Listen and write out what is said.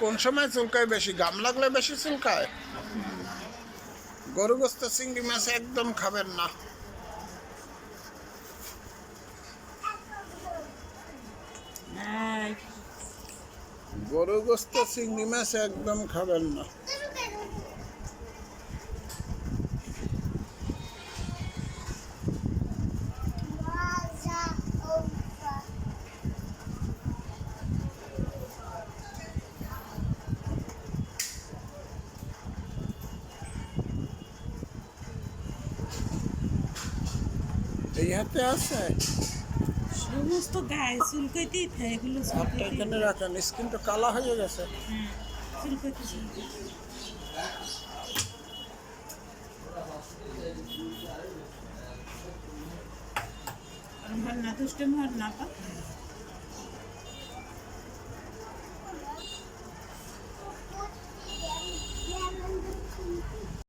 কোন সময় চুলকায় বেশি? ঘাম লাগলে বেশি চুলকায়? গরু গোস্ত চিংড়ি মাছ একদম খাবেন না। গরু গোস্ত চিংড়ি মাছ একদম খাবেন না। এই হাতে আছে সমস্ত গায়ে চুলকাইতেই থাকে, এগুলো হাতটা এখানে রাখেন, স্কিন তো কালা হয়ে গেছে। চুলকাইতে আর না দুষ্টমি আর না পা